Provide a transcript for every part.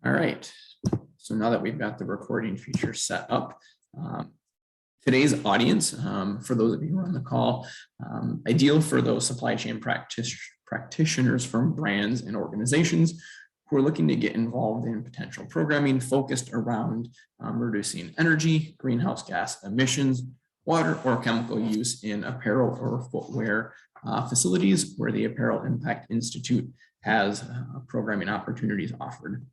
All right, so now that we've got the recording feature set up, today's audience, for those of you who are on the call, ideal for those supply chain practitioners from brands and organizations who are looking to get involved in potential programming focused around reducing energy, greenhouse gas emissions, water or chemical use in apparel or footwear facilities where the Apparel Impact Institute has programming opportunities offered.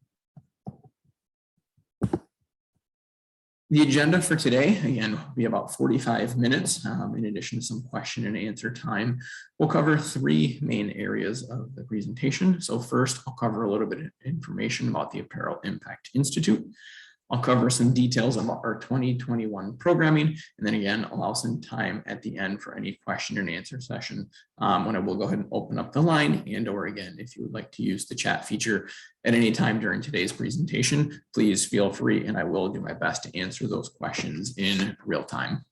The agenda for today, again, will be about 45 minutes. In addition to some question and answer time, we'll cover three main areas of the presentation. So first, I'll cover a little bit of information about the Apparel Impact Institute. I'll cover some details about our 2021 programming, and then again, allow some time at the end for any question and answer session when I will go ahead and open up the line, and or again, if you would like to use the chat feature at any time during today's presentation, please feel free and I will do my best to answer those questions in real time.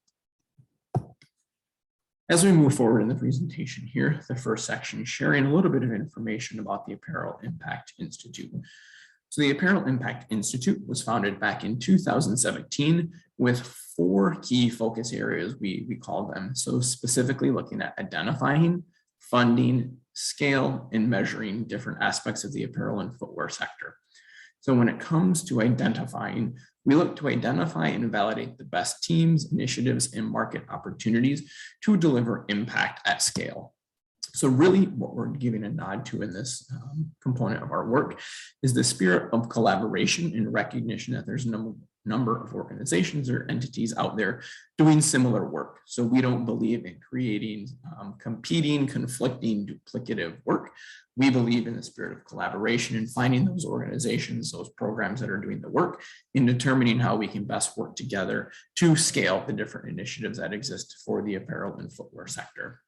As we move forward in the presentation here, the first section is sharing a little bit of information about the Apparel Impact Institute. So the Apparel Impact Institute was founded back in 2017 with four key focus areas, we call them. So specifically looking at identifying, funding, scale, and measuring different aspects of the apparel and footwear sector. So when it comes to identifying, we look to identify and validate the best teams, initiatives, and market opportunities to deliver impact at scale. So really what we're giving a nod to in this component of our work is the spirit of collaboration and recognition that there's a number of organizations or entities out there doing similar work. So we don't believe in creating competing, conflicting, duplicative work. We believe in the spirit of collaboration and finding those organizations, those programs that are doing the work, in determining how we can best work together to scale the different initiatives that exist for the apparel and footwear sector.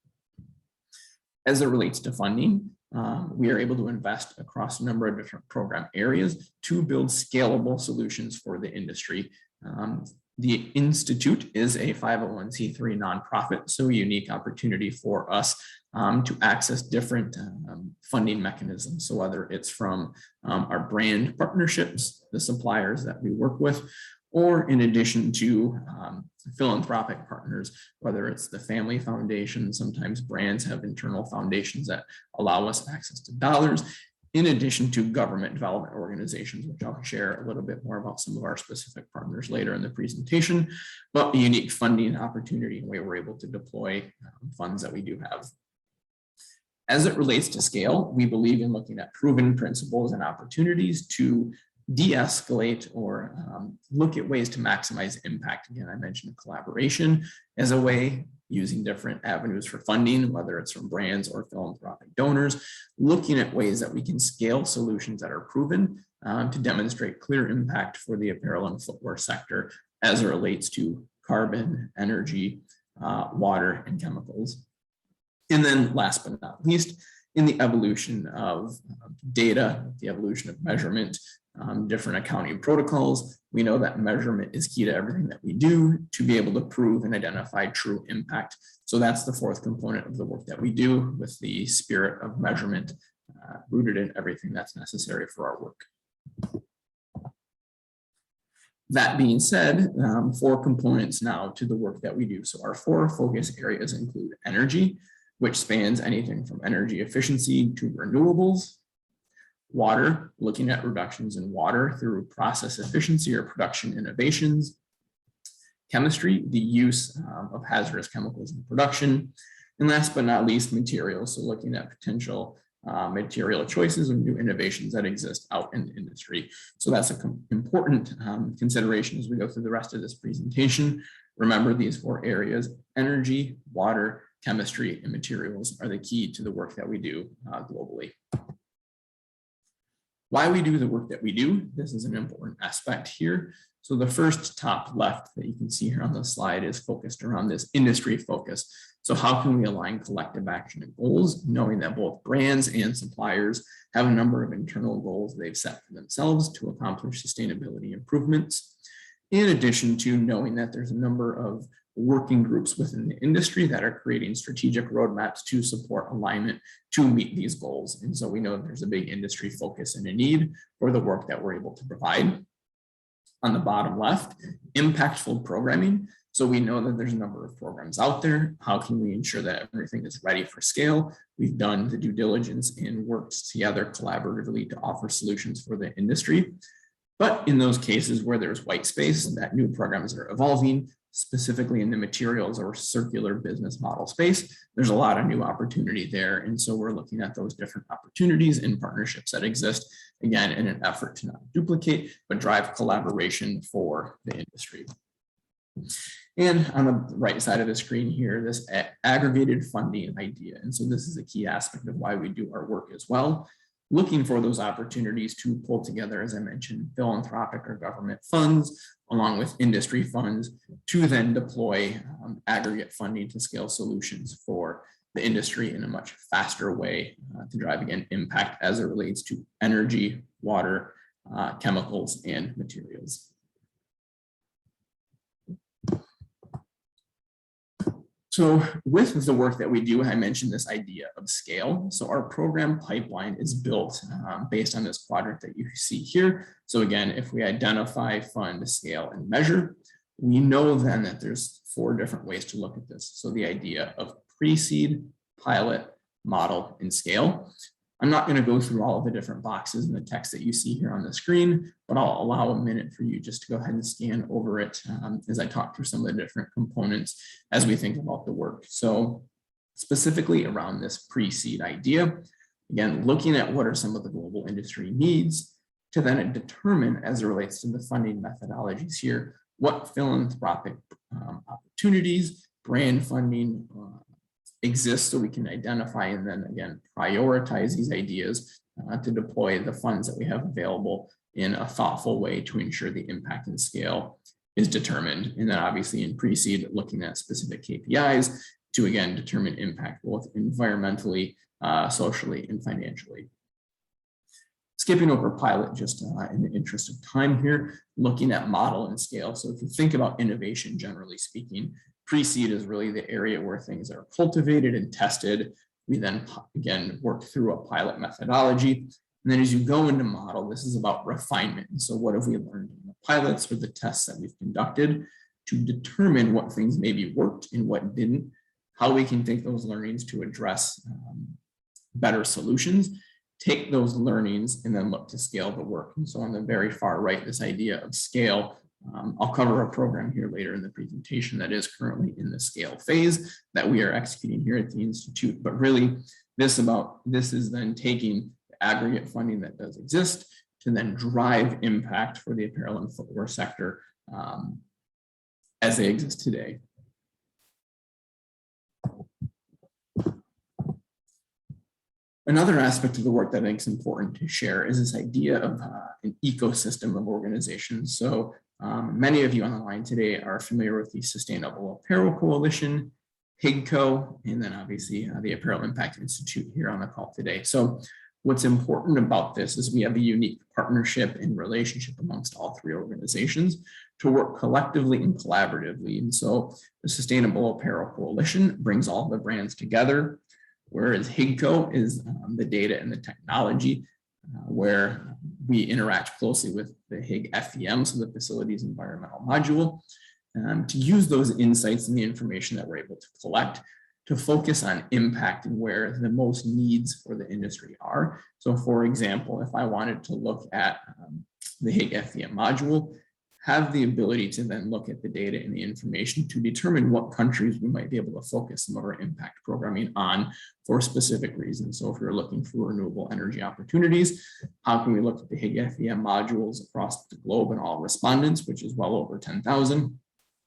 As it relates to funding, we are able to invest across a number of different program areas to build scalable solutions for the industry. The Institute is a 501c3 nonprofit, so a unique opportunity for us to access different funding mechanisms. So whether it's from our brand partnerships, the suppliers that we work with, or in addition to philanthropic partners, whether it's the family foundation, sometimes brands have internal foundations that allow us access to dollars, in addition to government development organizations, which I'll share a little bit more about some of our specific partners later in the presentation, but a unique funding opportunity and way we're able to deploy funds that we do have. As it relates to scale, we believe in looking at proven principles and opportunities to de-escalate or look at ways to maximize impact. Again, I mentioned collaboration as a way, using different avenues for funding, whether it's from brands or philanthropic donors, looking at ways that we can scale solutions that are proven to demonstrate clear impact for the apparel and footwear sector as it relates to carbon, energy, water, and chemicals. And then last but not least, in the evolution of data, the evolution of measurement, different accounting protocols, we know that measurement is key to everything that we do to be able to prove and identify true impact. So that's the fourth component of the work that we do, with the spirit of measurement rooted in everything that's necessary for our work. That being said, four components now to the work that we do. So our four focus areas include energy, which spans anything from energy efficiency to renewables; water, looking at reductions in water through process efficiency or production innovations; chemistry, the use of hazardous chemicals in production; and last but not least, materials, so looking at potential material choices and new innovations that exist out in the industry. So that's an important consideration as we go through the rest of this presentation. Remember, these four areas: energy, water, chemistry, and materials are the key to the work that we do globally. Why we do the work that we do, this is an important aspect here. So the first top left that you can see here on the slide is focused around this industry focus. So how can we align collective action and goals, knowing that both brands and suppliers have a number of internal goals they've set for themselves to accomplish sustainability improvements, in addition to knowing that there's a number of working groups within the industry that are creating strategic roadmaps to support alignment to meet these goals. And so we know that there's a big industry focus and a need for the work that we're able to provide. On the bottom left, impactful programming. So we know that there's a number of programs out there. How can we ensure that everything is ready for scale? We've done the due diligence and worked together collaboratively to offer solutions for the industry. But in those cases where there's white space, that new programs are evolving, specifically in the materials or circular business model space, there's a lot of new opportunity there. And so we're looking at those different opportunities and partnerships that exist, again, in an effort to not duplicate, but drive collaboration for the industry. And on the right side of the screen here, this aggregated funding idea. And so this is a key aspect of why we do our work as well. Looking for those opportunities to pull together, as I mentioned, philanthropic or government funds, along with industry funds, to then deploy aggregate funding to scale solutions for the industry in a much faster way to drive, again, impact as it relates to energy, water, chemicals, and materials. So with the work that we do, I mentioned this idea of scale. So our program pipeline is built based on this quadrant that you see here. So again, if we identify, fund, scale, and measure, we know then that there's 4 different ways to look at this. So the idea of pre-seed, pilot, model, and scale. I'm not going to go through all of the different boxes in the text that you see here on the screen, but I'll allow a minute for you just to go ahead and scan over it as I talk through some of the different components as we think about the work. So specifically around this pre-seed idea, again, looking at what are some of the global industry needs to then determine, as it relates to the funding methodologies here, what philanthropic opportunities, brand funding, exist, so we can identify and then again prioritize these ideas to deploy the funds that we have available in a thoughtful way to ensure the impact and scale is determined. And then obviously in pre-seed, looking at specific KPIs to again determine impact both environmentally, socially, and financially. Skipping over pilot just in the interest of time here, looking at model and scale. So if you think about innovation, generally speaking, pre-seed is really the area where things are cultivated and tested. We then, again, work through a pilot methodology. And then as you go into model, this is about refinement. And so what have we learned in the pilots or the tests that we've conducted to determine what things maybe worked and what didn't, how we can take those learnings to address better solutions, take those learnings and then look to scale the work. And so on the very far right, this idea of scale, I'll cover a program here later in the presentation that is currently in the scale phase that we are executing here at the Institute. But really, this is then taking the aggregate funding that does exist to then drive impact for the apparel and footwear sector as they exist today. Another aspect of the work that I think is important to share is this idea of an ecosystem of organizations. So many of you on the line today are familiar with the Sustainable Apparel Coalition, HIGCO, and then obviously the Apparel Impact Institute here on the call today. So what's important about this is we have a unique partnership and relationship amongst all 3 organizations to work collectively and collaboratively. And so the Sustainable Apparel Coalition brings all the brands together, whereas HIGCO is the data and the technology where we interact closely with the HIG FEM, so the Facilities Environmental Module, to use those insights and the information that we're able to collect to focus on impact and where the most needs for the industry are. So for example, if I wanted to look at the HIG FEM module, have the ability to then look at the data and the information to determine what countries we might be able to focus some of our impact programming on for specific reasons. So if you're looking for renewable energy opportunities, how can we look at the HIG FEM modules across the globe and all respondents, which is well over 10,000,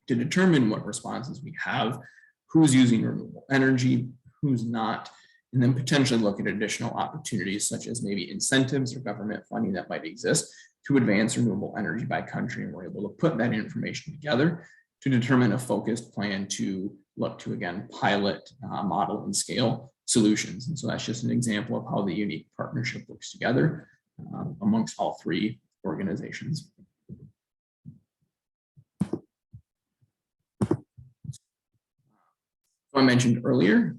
to determine what responses we have, who's using renewable energy, who's not, and then potentially look at additional opportunities such as maybe incentives or government funding that might exist to advance renewable energy by country. And we're able to put that information together to determine a focused plan to look to, again, pilot, model, and scale solutions. And so that's just an example of how the unique partnership works together amongst all 3 organizations. So I mentioned earlier,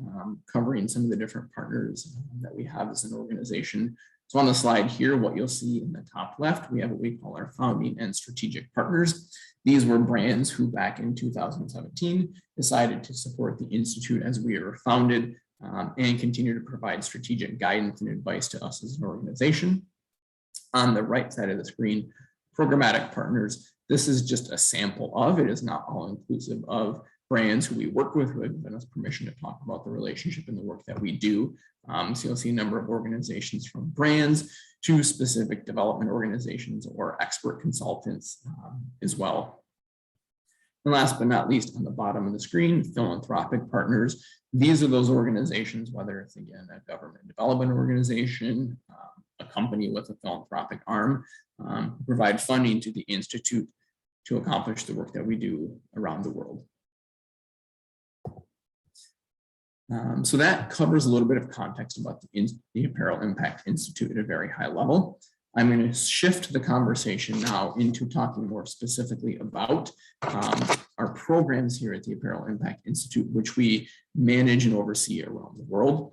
covering some of the different partners that we have as an organization. So on the slide here, what you'll see in the top left, we have what we call our founding and strategic partners. These were brands who back in 2017 decided to support the Institute as we were founded and continue to provide strategic guidance and advice to us as an organization. On the right side of the screen, programmatic partners. This is just a sample of, it is not all inclusive of brands who we work with who have given us permission to talk about the relationship and the work that we do. So you'll see a number of organizations from brands to specific development organizations or expert consultants as well. And last but not least, on the bottom of the screen, philanthropic partners. These are those organizations, whether it's again a government development organization, a company with a philanthropic arm, provide funding to the Institute to accomplish the work that we do around the world. So that covers a little bit of context about the Apparel Impact Institute at a very high level. I'm going to shift the conversation now into talking more specifically about our programs here at the Apparel Impact Institute, which we manage and oversee around the world.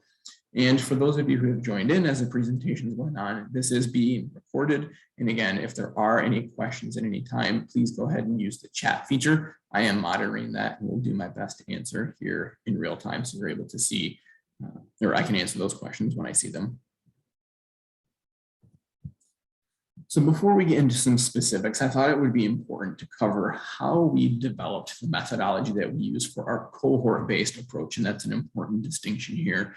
And for those of you who have joined in as the presentation is going on, this is being recorded. And again, if there are any questions at any time, please go ahead and use the chat feature. I am monitoring that and will do my best to answer here in real time so you're able to see, or I can answer those questions when I see them. So before we get into some specifics, I thought it would be important to cover how we developed the methodology that we use for our cohort-based approach. And that's an important distinction here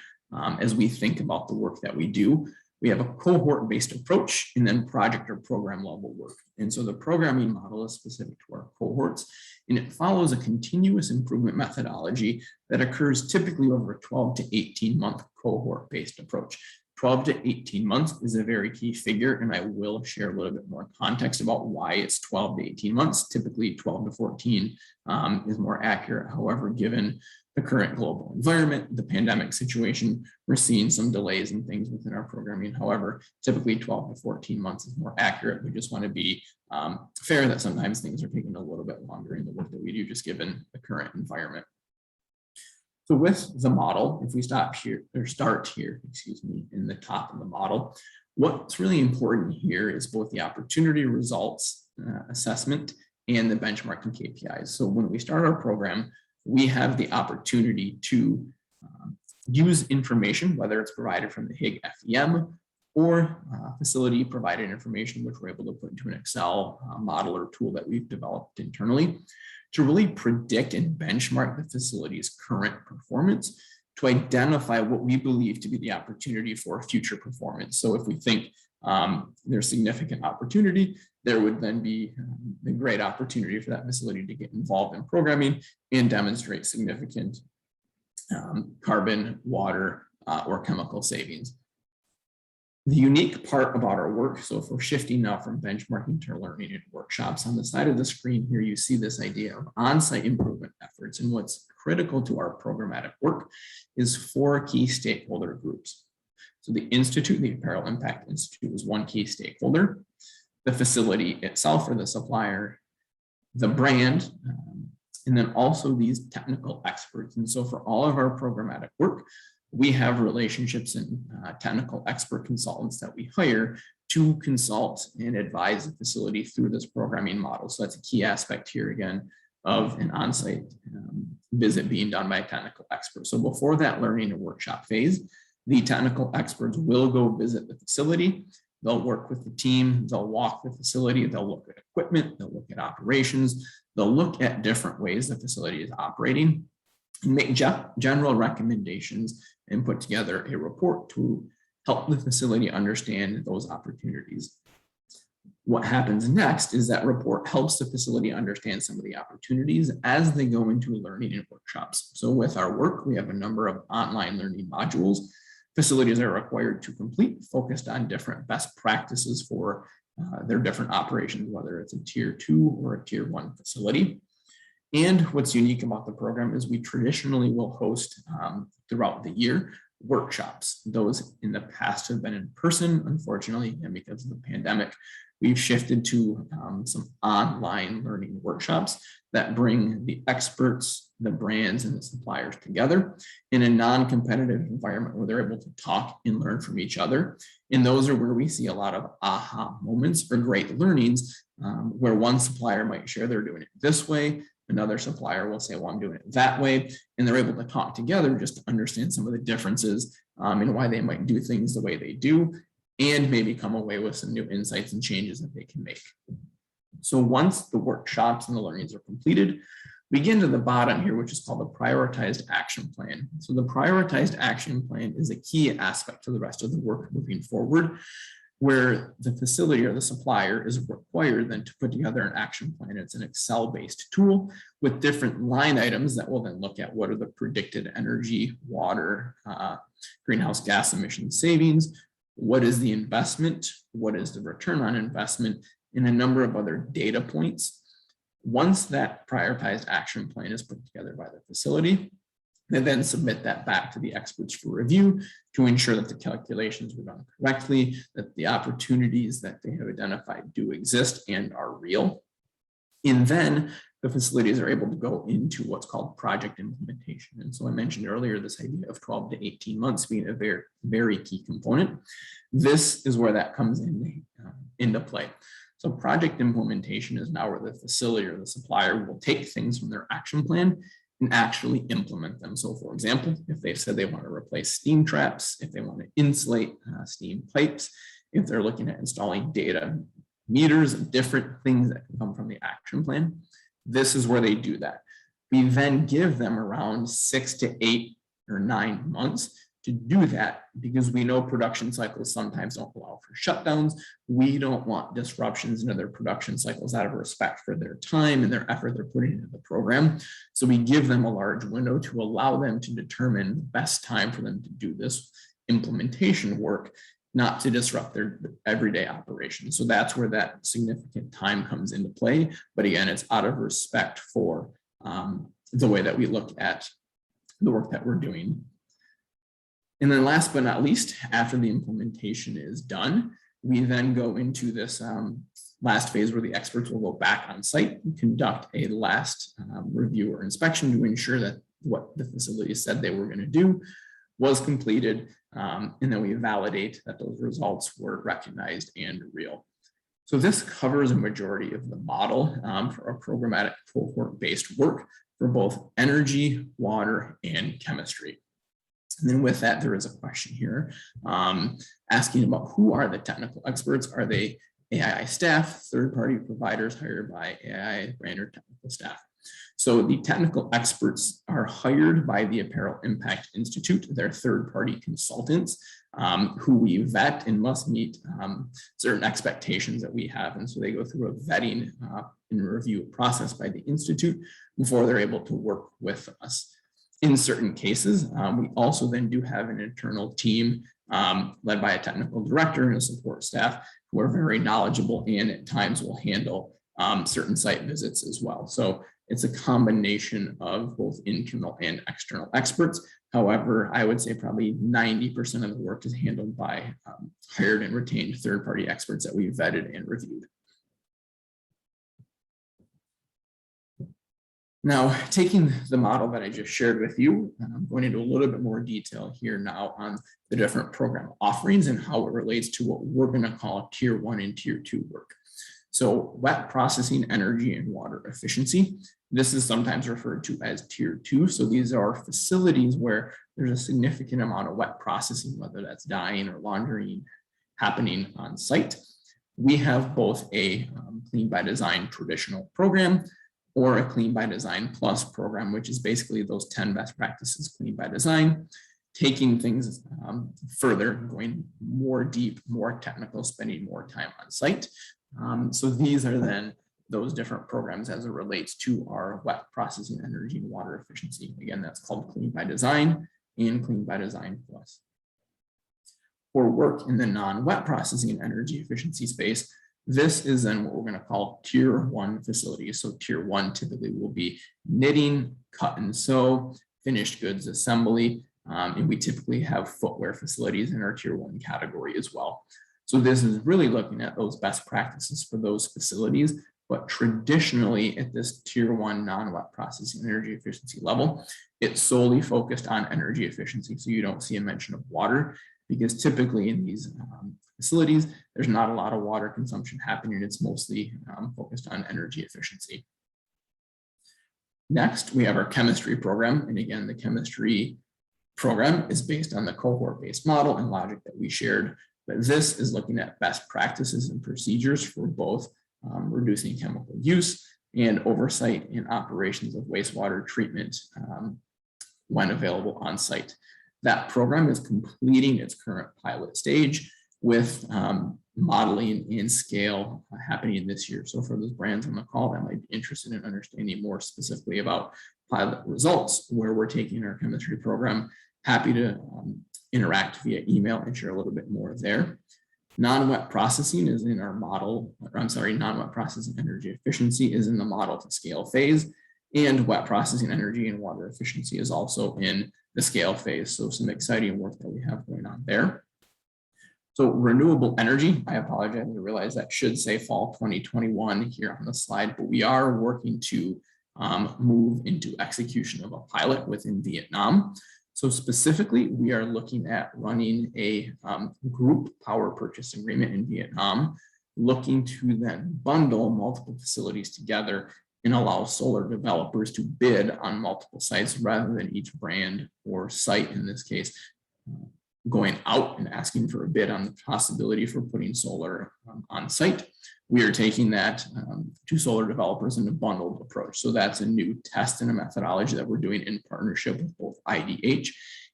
as we think about the work that we do. We have a cohort-based approach and then project or program level work. And so the programming model is specific to our cohorts, and it follows a continuous improvement methodology that occurs typically over a 12 to 18 month cohort-based approach. 12 to 18 months is a very key figure, and I will share a little bit more context about why it's 12 to 18 months. Typically 12 to 14 is more accurate. However, given the current global environment, the pandemic situation, we're seeing some delays and things within our programming. However, typically 12 to 14 months is more accurate. We just want to be fair that sometimes things are taking a little bit longer in the work that we do, just given the current environment. So with the model, if we start here, in the top of the model, what's really important here is both the opportunity results assessment and the benchmarking KPIs. So when we start our program, we have the opportunity to use information, whether it's provided from the HIG FEM or facility provided information, which we're able to put into an Excel model or tool that we've developed internally, to really predict and benchmark the facility's current performance to identify what we believe to be the opportunity for future performance. So if we think there's significant opportunity, there would then be a great opportunity for that facility to get involved in programming and demonstrate significant carbon, water, or chemical savings. The unique part about our work, so if we're shifting now from benchmarking to learning and workshops, on the side of the screen here, you see this idea of on-site improvement efforts. And what's critical to our programmatic work is 4 key stakeholder groups. So the Institute, the Apparel Impact Institute, is one key stakeholder. The facility itself or the supplier, the brand, and then also these technical experts. And so for all of our programmatic work, we have relationships and technical expert consultants that we hire to consult and advise the facility through this programming model. So that's a key aspect here again of an on-site visit being done by a technical expert. So before that learning and workshop phase, the technical experts will go visit the facility. They'll work with the team, they'll walk the facility, they'll look at equipment, they'll look at operations, they'll look at different ways the facility is operating, and make general recommendations and put together a report to help the facility understand those opportunities. What happens next is that report helps the facility understand some of the opportunities as they go into learning and workshops. So with our work, we have a number of online learning modules facilities are required to complete, focused on different best practices for their different operations, whether it's a tier 2 or a tier 1 facility. And what's unique about the program is we traditionally will host throughout the year workshops. Those in the past have been in person, unfortunately, and because of the pandemic, we've shifted to some online learning workshops that bring the experts, the brands, and the suppliers together in a non-competitive environment where they're able to talk and learn from each other. And those are where we see a lot of aha moments or great learnings, where one supplier might share they're doing it this way, another supplier will say, well, I'm doing it that way. And they're able to talk together just to understand some of the differences and why they might do things the way they do, and maybe come away with some new insights and changes that they can make. So once the workshops and the learnings are completed, we get to the bottom here, which is called the prioritized action plan. So the prioritized action plan is a key aspect to the rest of the work moving forward, where the facility or the supplier is required then to put together an action plan. It's an Excel-based tool with different line items that will then look at what are the predicted energy, water, greenhouse gas emission savings, what is the investment, what is the return on investment, and a number of other data points. Once that prioritized action plan is put together by the facility, they then submit that back to the experts for review to ensure that the calculations were done correctly, that the opportunities that they have identified do exist and are real. And then the facilities are able to go into what's called project implementation. And so I mentioned earlier this idea of 12 to 18 months being a very, very key component. This is where that comes into play. So project implementation is now where the facility or the supplier will take things from their action plan and actually implement them. So for example, if they've said they want to replace steam traps, if they want to insulate steam pipes, if they're looking at installing data meters and different things that can come from the action plan, this is where they do that. We then give them around 6 to 8 or 9 months to do that, because we know production cycles sometimes don't allow for shutdowns. We don't want disruptions into their production cycles out of respect for their time and their effort they're putting into the program. So we give them a large window to allow them to determine the best time for them to do this implementation work, not to disrupt their everyday operations. So that's where that significant time comes into play. But again, it's out of respect for the way that we look at the work that we're doing. And then last but not least, after the implementation is done, we then go into this last phase where the experts will go back on site and conduct a last review or inspection to ensure that what the facility said they were going to do was completed. And then we validate that those results were recognized and real. So this covers a majority of the model for a programmatic cohort-based work for both energy, water, and chemistry. And then with that, there is a question here asking about who are the technical experts? Are they AII staff, third-party providers hired by AII brand or technical staff? So the technical experts are hired by the Apparel Impact Institute. They're third-party consultants who we vet and must meet certain expectations that we have. And so they go through a vetting and review process by the Institute before they're able to work with us. In certain cases, we also then do have an internal team led by a technical director and a support staff who are very knowledgeable and at times will handle certain site visits as well. So it's a combination of both internal and external experts. However, I would say probably 90% of the work is handled by hired and retained third-party experts that we vetted and reviewed. Now, taking the model that I just shared with you, I'm going into a little bit more detail here now on the different program offerings and how it relates to what we're going to call Tier 1 and Tier 2 work. So wet processing, energy, and water efficiency. This is sometimes referred to as Tier 2. So these are facilities where there's a significant amount of wet processing, whether that's dyeing or laundering happening on site. We have both a Clean by Design traditional program or a Clean by Design Plus program, which is basically those 10 best practices Clean by Design, taking things further, going more deep, more technical, spending more time on site. So these are then those different programs as it relates to our wet processing, energy, and water efficiency. Again, that's called Clean by Design and Clean by Design Plus. For work in the non-wet processing energy efficiency space, this is then what we're going to call Tier 1 facilities. So Tier 1 typically will be knitting, cut and sew, finished goods assembly, And we typically have footwear facilities in our tier 1 category as well. So this is really looking at those best practices for those facilities, but traditionally at this tier 1 non-wet processing energy efficiency level, it's solely focused on energy efficiency. So you don't see a mention of water, because typically in these facilities, there's not a lot of water consumption happening. It's mostly focused on energy efficiency. Next, we have our chemistry program. And again, the chemistry program is based on the cohort-based model and logic that we shared. But this is looking at best practices and procedures for both reducing chemical use and oversight in operations of wastewater treatment when available on site. That program is completing its current pilot stage with modeling and scale happening this year. So for those brands on the call that might be interested in understanding more specifically about pilot results, where we're taking our chemistry program, happy to interact via email and share a little bit more there. Non-wet processing is in our model, non-wet processing energy efficiency is in the model to scale phase, and wet processing energy and water efficiency is also in the scale phase. So some exciting work that we have going on there. So renewable energy, I apologize, I realize that should say fall 2021 here on the slide, but we are working to move into execution of a pilot within Vietnam. So specifically, we are looking at running a group power purchase agreement in Vietnam, looking to then bundle multiple facilities together and allow solar developers to bid on multiple sites rather than each brand or site, in this case, going out and asking for a bid on the possibility for putting solar on site. We are taking that to solar developers in a bundled approach. So that's a new test and a methodology that we're doing in partnership with both IDH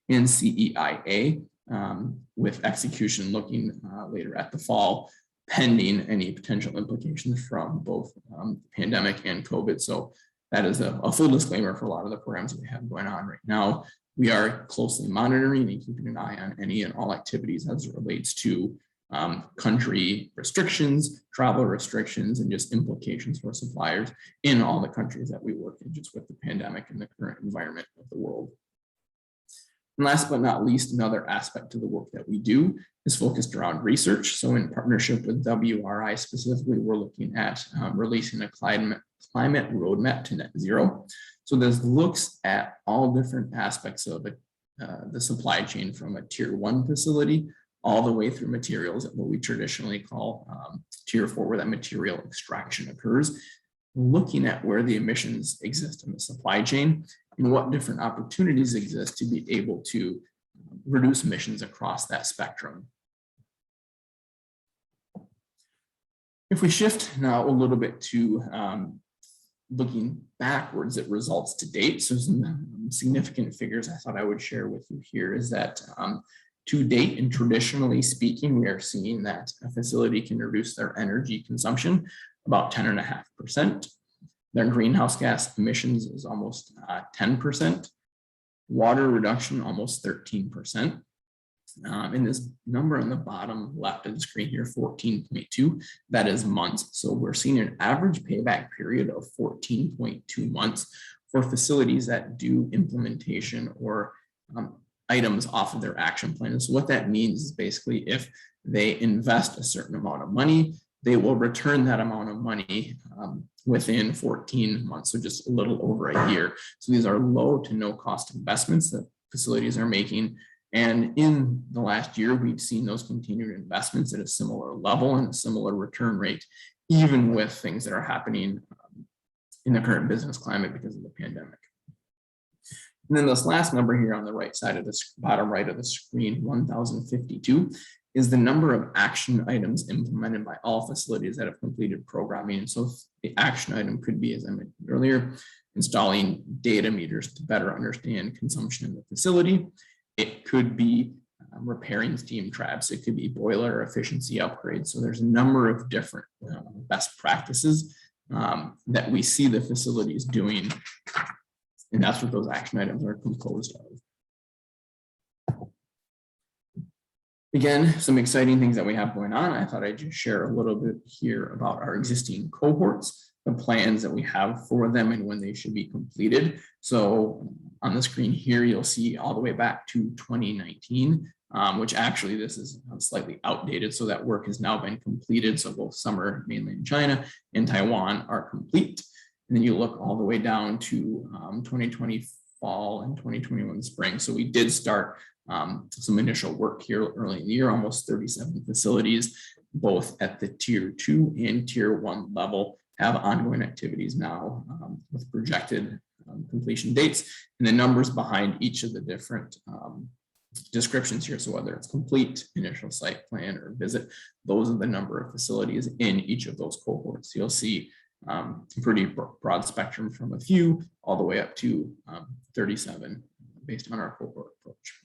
and CEIA, with execution looking later at the fall, pending any potential implications from both pandemic and COVID. So that is a full disclaimer for a lot of the programs that we have going on right now. We are closely monitoring and keeping an eye on any and all activities as it relates to country restrictions, travel restrictions, and just implications for suppliers in all the countries that we work in, just with the pandemic and the current environment of the world. And last but not least, another aspect of the work that we do is focused around research. So in partnership with WRI specifically, we're looking at releasing a climate roadmap to net zero. So this looks at all different aspects of the supply chain, from a tier 1 facility all the way through materials at what we traditionally call tier 4, where that material extraction occurs, looking at where the emissions exist in the supply chain and what different opportunities exist to be able to reduce emissions across that spectrum. If we shift now a little bit to looking backwards at results to date, so some significant figures I thought I would share with you here is that to date, and traditionally speaking, we are seeing that a facility can reduce their energy consumption about 10.5%. Their greenhouse gas emissions is almost 10%. Water reduction, almost 13%. And this number on the bottom left of the screen here, 14.2, that is months. So we're seeing an average payback period of 14.2 months for facilities that do implementation or items off of their action plan. And so what that means is basically if they invest a certain amount of money, they will return that amount of money within 14 months, so just a little over a year. So these are low to no cost investments that facilities are making. And in the last year, we've seen those continued investments at a similar level and a similar return rate, even with things that are happening in the current business climate because of the pandemic. And then this last number here on the right side of the bottom right of the screen, 1,052, is the number of action items implemented by all facilities that have completed programming. So the action item could be, as I mentioned earlier, installing data meters to better understand consumption in the facility. It could be repairing steam traps. It could be boiler efficiency upgrades. So there's a number of different best practices that we see the facilities doing. And that's what those action items are composed of. Again, some exciting things that we have going on. I thought I'd just share a little bit here about our existing cohorts. the plans that we have for them and when they should be completed. So on the screen here, you'll see all the way back to 2019, which actually this is slightly outdated. So that work has now been completed. So both summer mainland China and Taiwan are complete. And then you look all the way down to 2020 fall and 2021 spring. So we did start some initial work here early in the year, almost 37 facilities, both at the tier 2 and tier 1 level, have ongoing activities now with projected completion dates, and the numbers behind each of the different descriptions here. So whether it's complete, initial site plan, or visit, those are the number of facilities in each of those cohorts. You'll see a pretty broad spectrum from a few all the way up to 37 based on our cohort approach.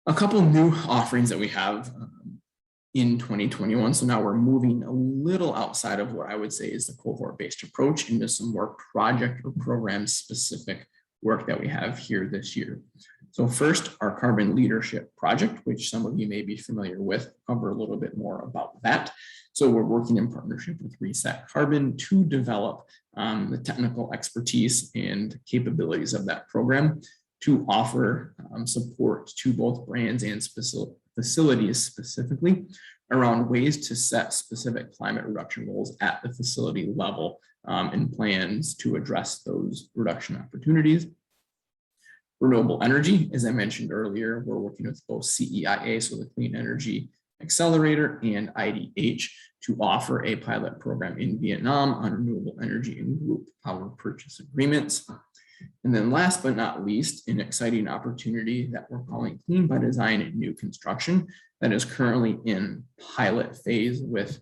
A couple new offerings that we have in 2021. So now we're moving a little outside of what I would say is the cohort-based approach into some more project or program specific work that we have here this year. So first, our carbon leadership project, which some of you may be familiar with, cover a little bit more about that. So we're working in partnership with Reset Carbon to develop the technical expertise and capabilities of that program to offer support to both brands and facilities specifically around ways to set specific climate reduction goals at the facility level and plans to address those reduction opportunities. Renewable energy, as I mentioned earlier, we're working with both CEIA, so the Clean Energy Accelerator, and IDH to offer a pilot program in Vietnam on renewable energy and group power purchase agreements. And then last but not least, an exciting opportunity that we're calling Clean by Design and New Construction that is currently in pilot phase with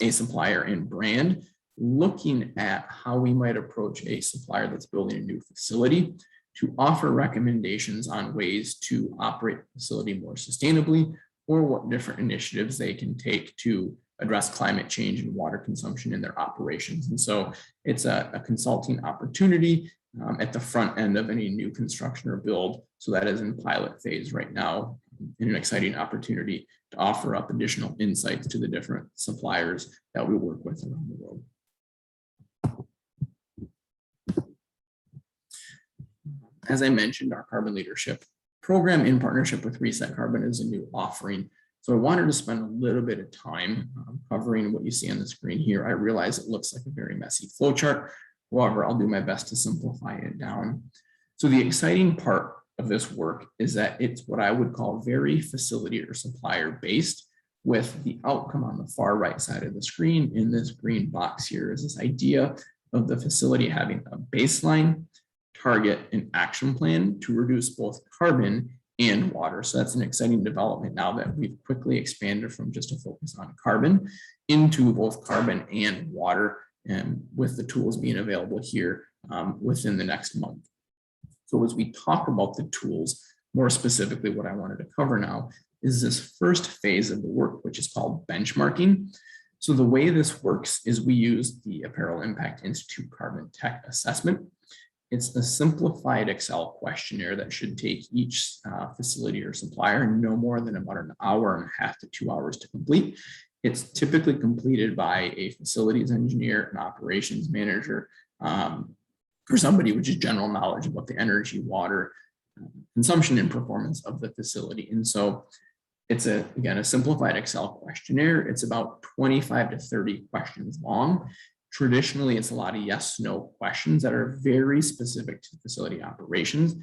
a supplier and brand, looking at how we might approach a supplier that's building a new facility to offer recommendations on ways to operate the facility more sustainably, or what different initiatives they can take to address climate change and water consumption in their operations. And so it's a consulting opportunity at the front end of any new construction or build. So that is in pilot phase right now, and an exciting opportunity to offer up additional insights to the different suppliers that we work with around the world. As I mentioned, our carbon leadership program in partnership with Reset Carbon is a new offering. So I wanted to spend a little bit of time covering what you see on the screen here. I realize it looks like a very messy flowchart. However, I'll do my best to simplify it down. So the exciting part of this work is that it's what I would call very facility or supplier based, with the outcome on the far right side of the screen in this green box here is this idea of the facility having a baseline, target, and action plan to reduce both carbon and water. So that's an exciting development now that we've quickly expanded from just a focus on carbon into both carbon and water, and with the tools being available here within the next month. So as we talk about the tools, more specifically, what I wanted to cover now is this first phase of the work, which is called benchmarking. So the way this works is we use the Apparel Impact Institute Carbon Tech Assessment. It's a simplified Excel questionnaire that should take each facility or supplier no more than about an hour and a half to 2 hours to complete. It's typically completed by a facilities engineer, an operations manager, or somebody with just general knowledge about the energy, water, consumption, and performance of the facility. And so it's again, a simplified Excel questionnaire. It's about 25 to 30 questions long. Traditionally, it's a lot of yes/no questions that are very specific to facility operations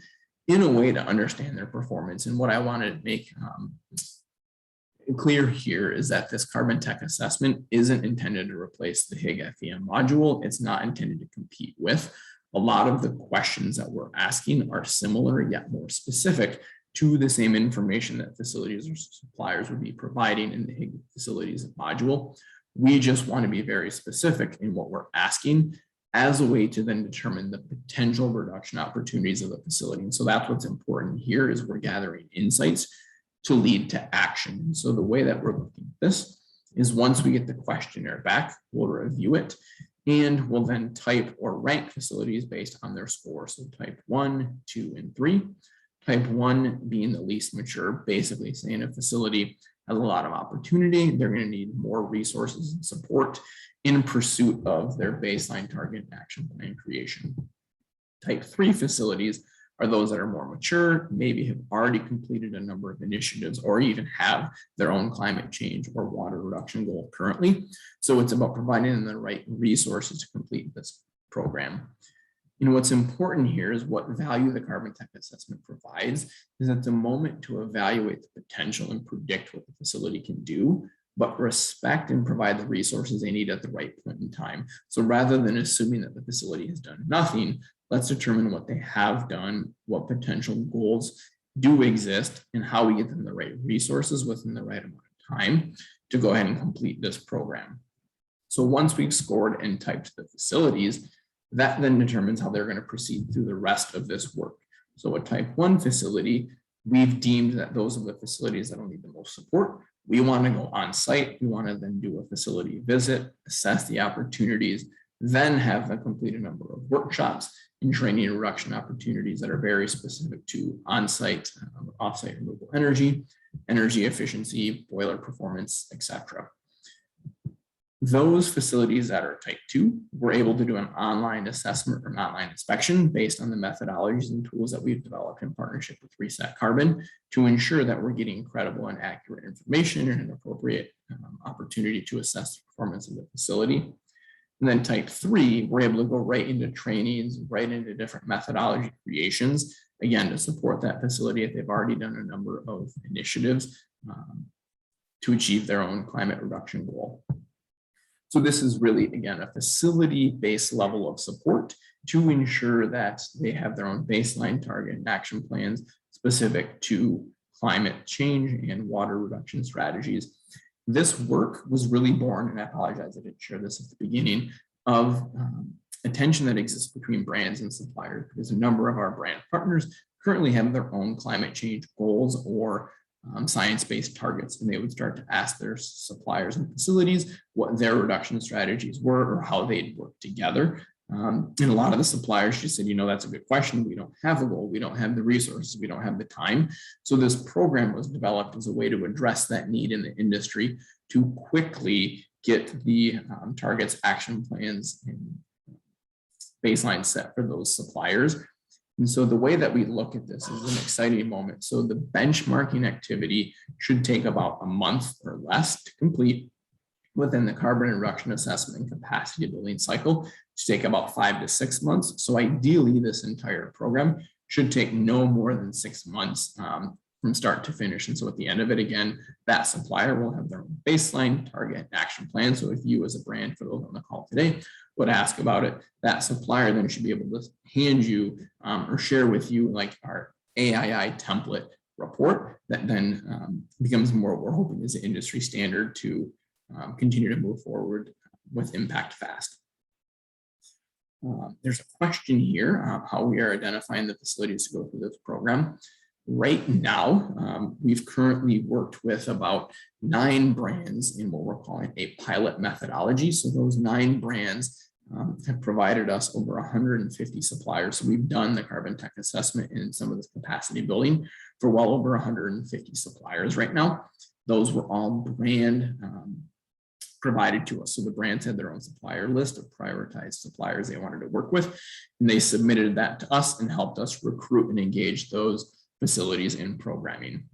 in a way to understand their performance. And what I wanted to make clear here is that this carbon tech assessment isn't intended to replace the HIG FEM module. It's not intended to compete with. A lot of the questions that we're asking are similar yet more specific to the same information that facilities or suppliers would be providing in the HIG facilities module. We just want to be very specific in what we're asking as a way to then determine the potential reduction opportunities of the facility. And so that's what's important here is we're gathering insights to lead to action. So the way that we're looking at this is once we get the questionnaire back, we'll review it and we'll then type or rank facilities based on their score. So type 1, 2, and 3. Type 1 being the least mature, basically saying a facility has a lot of opportunity. They're going to need more resources and support in pursuit of their baseline target action plan creation. Type 3 facilities are those that are more mature, maybe have already completed a number of initiatives or even have their own climate change or water reduction goal currently. So it's about providing them the right resources to complete this program. And what's important here is what value the carbon tech assessment provides is at the moment to evaluate the potential and predict what the facility can do, but respect and provide the resources they need at the right point in time. So rather than assuming that the facility has done nothing, let's determine what they have done, what potential goals do exist, and how we get them the right resources within the right amount of time to go ahead and complete this program. So once we've scored and typed the facilities, that then determines how they're going to proceed through the rest of this work. So a type 1 facility, we've deemed that those are the facilities that will need the most support. We want to go on site. We want to then do a facility visit, assess the opportunities, then have them complete a number of workshops and training and reduction opportunities that are very specific to on-site, off-site renewable energy, energy efficiency, boiler performance, etc. Those facilities that are type 2, we're able to do an online assessment or an online inspection based on the methodologies and tools that we've developed in partnership with Reset Carbon to ensure that we're getting credible and accurate information and an appropriate opportunity to assess the performance of the facility. And then type 3, we're able to go right into trainings, right into different methodology creations, again, to support that facility if they've already done a number of initiatives to achieve their own climate reduction goal. So this is really, again, a facility-based level of support to ensure that they have their own baseline target and action plans specific to climate change and water reduction strategies. This work was really born, and I apologize I didn't share this at the beginning, of attention that exists between brands and suppliers, because a number of our brand partners currently have their own climate change goals or science-based targets, and they would start to ask their suppliers and facilities what their reduction strategies were or how they'd work together. And a lot of the suppliers just said, you know, that's a good question. We don't have a goal. We don't have the resources. We don't have the time. So this program was developed as a way to address that need in the industry to quickly get the targets, action plans, and baseline set for those suppliers. And so the way that we look at this is an exciting moment. So the benchmarking activity should take about a month or less to complete within the carbon reduction assessment and capacity building cycle to take about 5 to 6 months. So ideally, this entire program should take no more than 6 months from start to finish. And so at the end of it, again, that supplier will have their own baseline target action plan. So if you as a brand, for those on the call today, would ask about it, that supplier then should be able to hand you or share with you like our AII template report that then becomes more what we're hoping is an industry standard to continue to move forward with impact fast. There's a question here, how we are identifying the facilities to go through this program. Right now, we've currently worked with about 9 brands in what we're calling a pilot methodology. So those 9 brands have provided us over 150 suppliers. So we've done the carbon tech assessment and some of this capacity building for well over 150 suppliers right now. Those were all brand provided to us. So the brands had their own supplier list of prioritized suppliers they wanted to work with, and they submitted that to us and helped us recruit and engage those facilities in programming.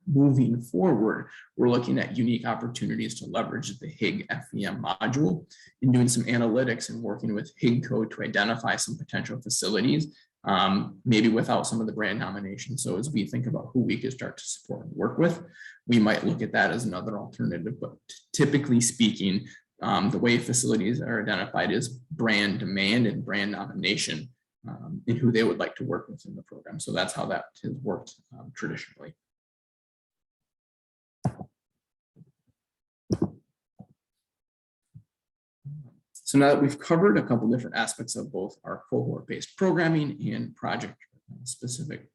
Moving forward, we're looking at unique opportunities to leverage the HIG FEM module and doing some analytics and working with HIG code to identify some potential facilities, maybe without some of the brand nominations. So as we think about who we could start to support and work with, we might look at that as another alternative. But typically speaking, the way facilities are identified is brand demand and brand nomination and who they would like to work with in the program. So that's how that has worked traditionally. So now that we've covered a couple different aspects of both our cohort-based programming and project-specific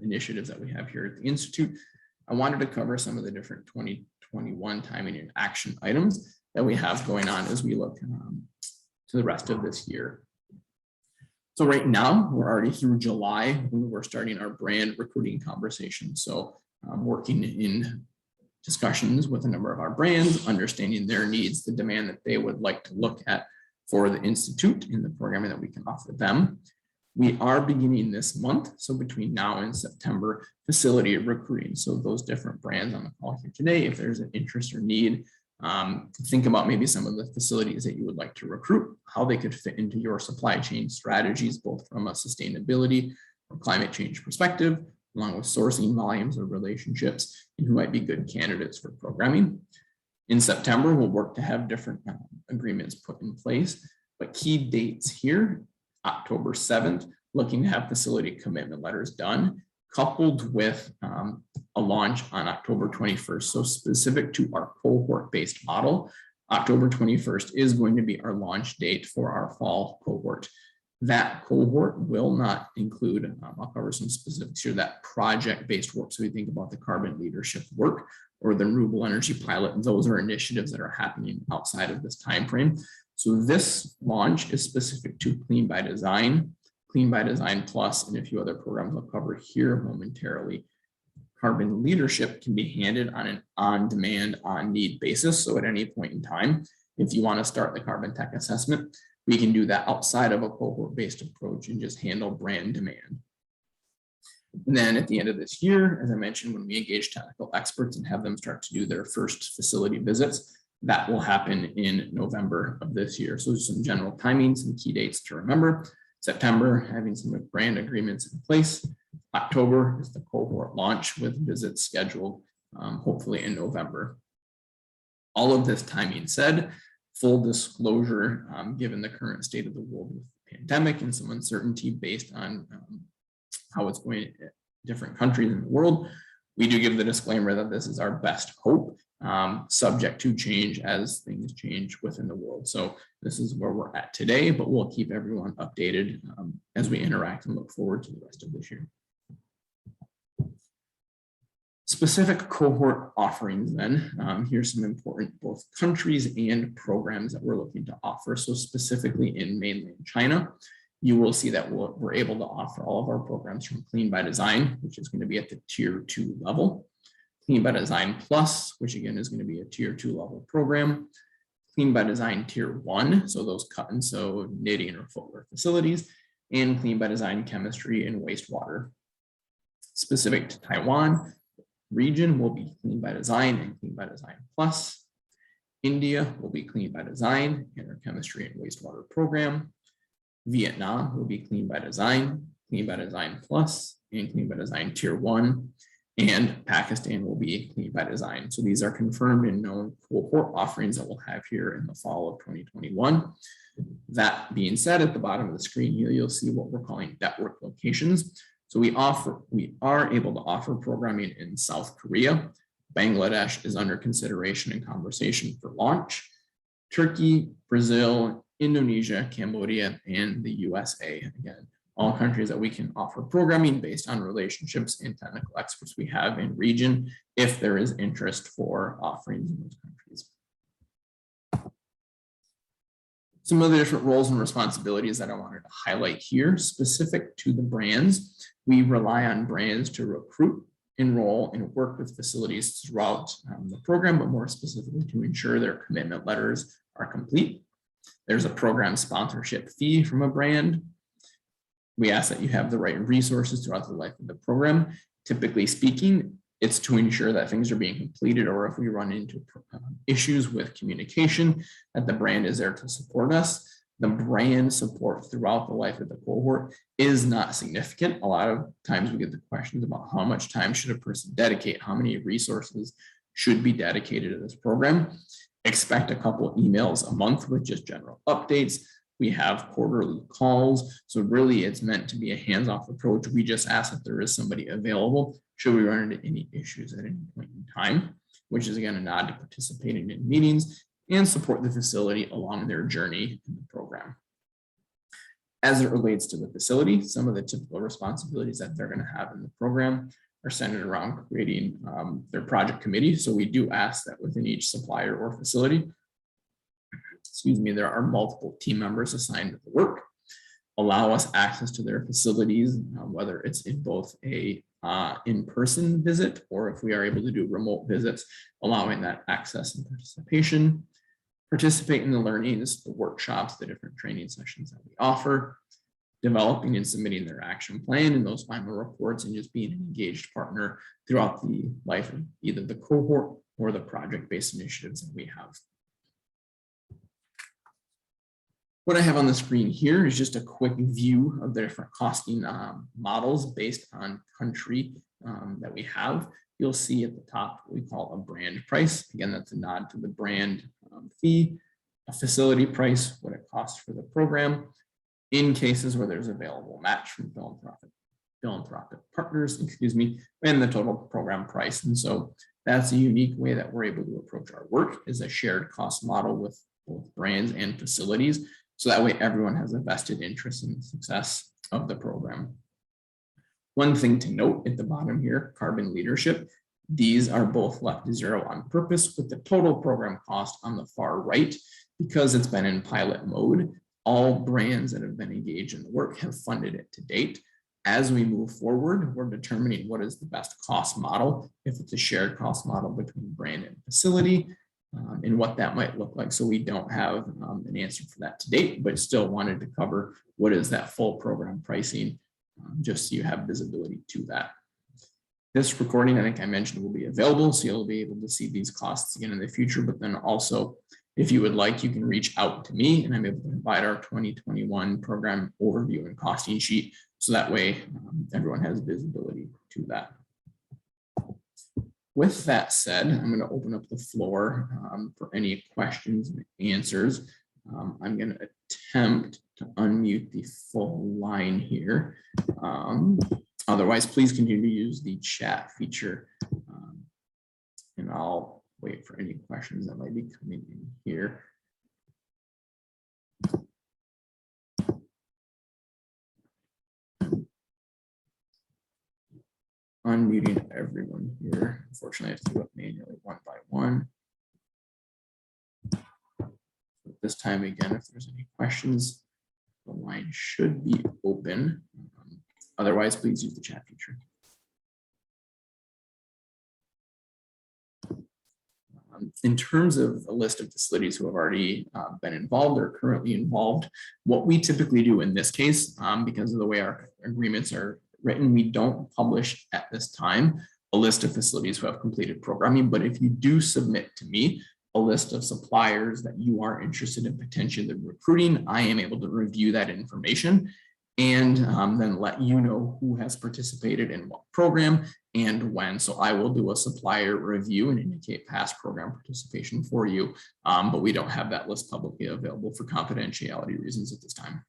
initiatives that we have here at the Institute, I wanted to cover some of the different 2021 timing and action items that we have going on as we look to the rest of this year. So right now, we're already through July when we're starting our brand recruiting conversation. So working in discussions with a number of our brands, understanding their needs, the demand that they would like to look at for the Institute in the programming that we can offer them. We are beginning this month, so between now and September, facility recruiting. So those different brands on the call here today, if there's an interest or need, think about maybe some of the facilities that you would like to recruit, how they could fit into your supply chain strategies, both from a sustainability or climate change perspective, along with sourcing volumes or relationships, and who might be good candidates for programming. In September, we'll work to have different agreements put in place, but key dates here, October 7th, looking to have facility commitment letters done, coupled with a launch on October 21st. So specific to our cohort-based model, October 21st is going to be our launch date for our fall cohort. That cohort will not include, I'll cover some specifics here, that project-based work. So we think about the carbon leadership work or the renewable energy pilot. Those are initiatives that are happening outside of this time frame. So this launch is specific to Clean by Design Plus, and a few other programs I'll cover here momentarily. Carbon leadership can be handed on an on-demand, on-need basis. So at any point in time, if you want to start the carbon tech assessment, we can do that outside of a cohort-based approach and just handle brand demand. And then at the end of this year, as I mentioned, when we engage technical experts and have them start to do their first facility visits, that will happen in November of this year. So some general timings and key dates to remember. September, having some brand agreements in place. October is the cohort launch with visits scheduled, hopefully in November. All of this timing said, full disclosure, given the current state of the world with the pandemic and some uncertainty based on how it's going in different countries in the world, we do give the disclaimer that this is our best hope, subject to change as things change within the world. So this is where we're at today, but we'll keep everyone updated as we interact and look forward to the rest of this year. Specific cohort offerings then, here's some important both countries and programs that we're looking to offer. So specifically in mainland China, you will see that we're able to offer all of our programs from Clean by Design, which is going to be at the tier 2 level. Clean by Design Plus, which again is going to be a tier 2 level program. Clean by Design tier 1, so those cut and sew, knitting or footwear facilities, and Clean by Design chemistry and wastewater. Specific to Taiwan region will be Clean by Design and Clean by Design Plus. India will be Clean by Design and our chemistry and wastewater program. Vietnam will be Clean by Design Plus, and Clean by Design tier 1. And Pakistan will be Clean by Design. So these are confirmed and known cohort offerings that we'll have here in the fall of 2021. That being said, at the bottom of the screen here, you'll see what we're calling network locations. So we are able to offer programming in South Korea. Bangladesh is under consideration and conversation for launch. Turkey, Brazil, Indonesia, Cambodia, and the USA. Again, all countries that we can offer programming based on relationships and technical experts we have in region if there is interest for offerings in those countries. Some of the different roles and responsibilities that I wanted to highlight here, specific to the brands, we rely on brands to recruit, enroll, and work with facilities throughout the program, but more specifically to ensure their commitment letters are complete. There's a program sponsorship fee from a brand. We ask that you have the right resources throughout the life of the program. Typically speaking, it's to ensure that things are being completed, or if we run into issues with communication, that the brand is there to support us. The brand support throughout the life of the cohort is not significant. A lot of times we get the questions about how much time should a person dedicate, how many resources should be dedicated to this program. Expect a couple emails a month with just general updates. We have quarterly calls. So really it's meant to be a hands-off approach. We just ask if there is somebody available should we run into any issues at any point in time, which is again a nod to participating in meetings and support the facility along their journey in the program. As it relates to the facility, some of the typical responsibilities that they're going to have in the program are centered around creating their project committee. So we do ask that within each supplier or facility, there are multiple team members assigned to the work, allow us access to their facilities, whether it's in both a in-person visit, or if we are able to do remote visits, allowing that access and participation. Participate in the learnings, the workshops, the different training sessions that we offer, developing and submitting their action plan and those final reports, and just being an engaged partner throughout the life of either the cohort or the project-based initiatives that we have. What I have on the screen here is just a quick view of the different costing models based on country that we have. You'll see at the top what we call a brand price. Again, that's a nod to the brand fee, a facility price, what it costs for the program, in cases where there's available match from philanthropic partners, and the total program price. And so that's a unique way that we're able to approach our work, is a shared cost model with both brands and facilities. So that way everyone has a vested interest in the success of the program. One thing to note at the bottom here, carbon leadership, these are both left to zero on purpose, with the total program cost on the far right. Because it's been in pilot mode, all brands that have been engaged in the work have funded it to date. As we move forward, we're determining what is the best cost model, if it's a shared cost model between brand and facility, and what that might look like. So we don't have an answer for that to date, but still wanted to cover what is that full program pricing, just so you have visibility to that. This recording, I think I mentioned, will be available, so you'll be able to see these costs again in the future. But then also, if you would like, you can reach out to me and I'm able to provide our 2021 program overview and costing sheet. So that way everyone has visibility to that. With that said, I'm going to open up the floor for any questions and answers. I'm going to attempt to unmute the full line here. Otherwise, please continue to use the chat feature, and I'll wait for any questions that might be coming in here. Unmuting everyone here. Unfortunately, I have to do it manually one by one. This time again, if there's any questions, the line should be open. Otherwise, please use the chat feature. In terms of a list of facilities who have already been involved or currently involved, what we typically do in this case, because of the way our agreements are written, we don't publish at this time a list of facilities who have completed programming. But if you do submit to me a list of suppliers that you are interested in potentially recruiting, I am able to review that information and then let you know who has participated in what program and when. So I will do a supplier review and indicate past program participation for you, but we don't have that list publicly available for confidentiality reasons at this time.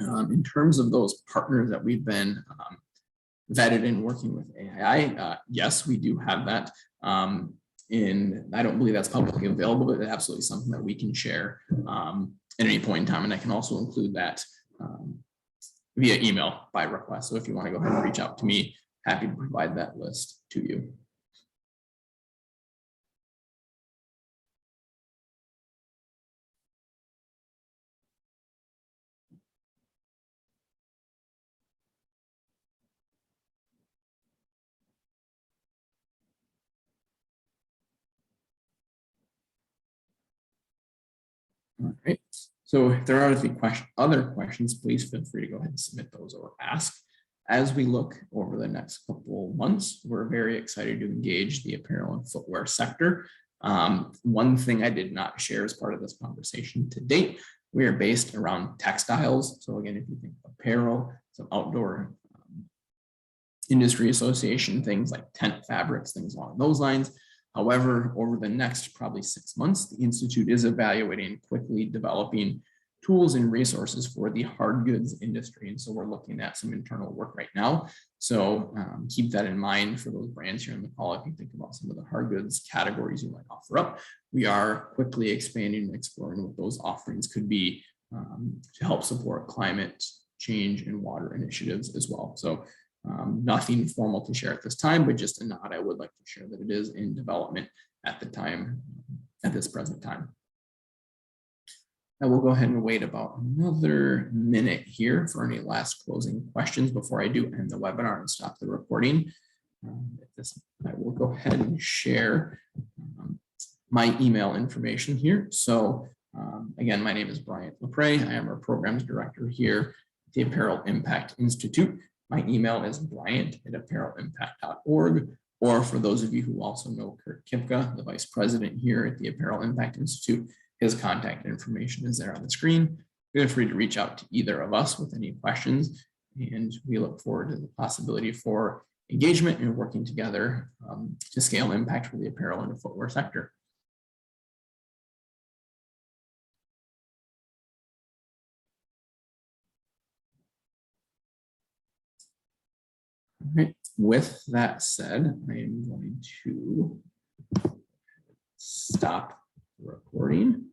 In terms of those partners that we've been vetted in working with AII, yes, we do have that. I don't believe that's publicly available, but it's absolutely something that we can share at any point in time. And I can also include that via email by request. So if you want to go ahead and reach out to me, happy to provide that list to you. All right. So if there are other questions, please feel free to go ahead and submit those or ask. As we look over the next couple of months, we're very excited to engage the apparel and footwear sector. One thing I did not share as part of this conversation to date, we are based around textiles. So again, if you think apparel, some outdoor industry association, things like tent fabrics, things along those lines. However, over the next probably 6 months, the Institute is evaluating quickly developing tools and resources for the hard goods industry. And so we're looking at some internal work right now. So keep that in mind for those brands here on the call. If you think about some of the hard goods categories you might offer up, we are quickly expanding and exploring what those offerings could be to help support climate change and water initiatives as well. So nothing formal to share at this time, but just a nod. I would like to share that it is in development at the time, at this present time. I will go ahead and wait about another minute here for any last closing questions before I do end the webinar and stop the recording. I will go ahead and share my email information here. So again, my name is Bryant LaPrey. I am our programs director here at the Apparel Impact Institute. My email is bryant@apparelimpact.org. Or for those of you who also know Kurt Kipka, the vice president here at the Apparel Impact Institute, his contact information is there on the screen. Feel free to reach out to either of us with any questions, and we look forward to the possibility for engagement and working together to scale impact for the apparel and the footwear sector. All right. With that said, I am going to stop the recording.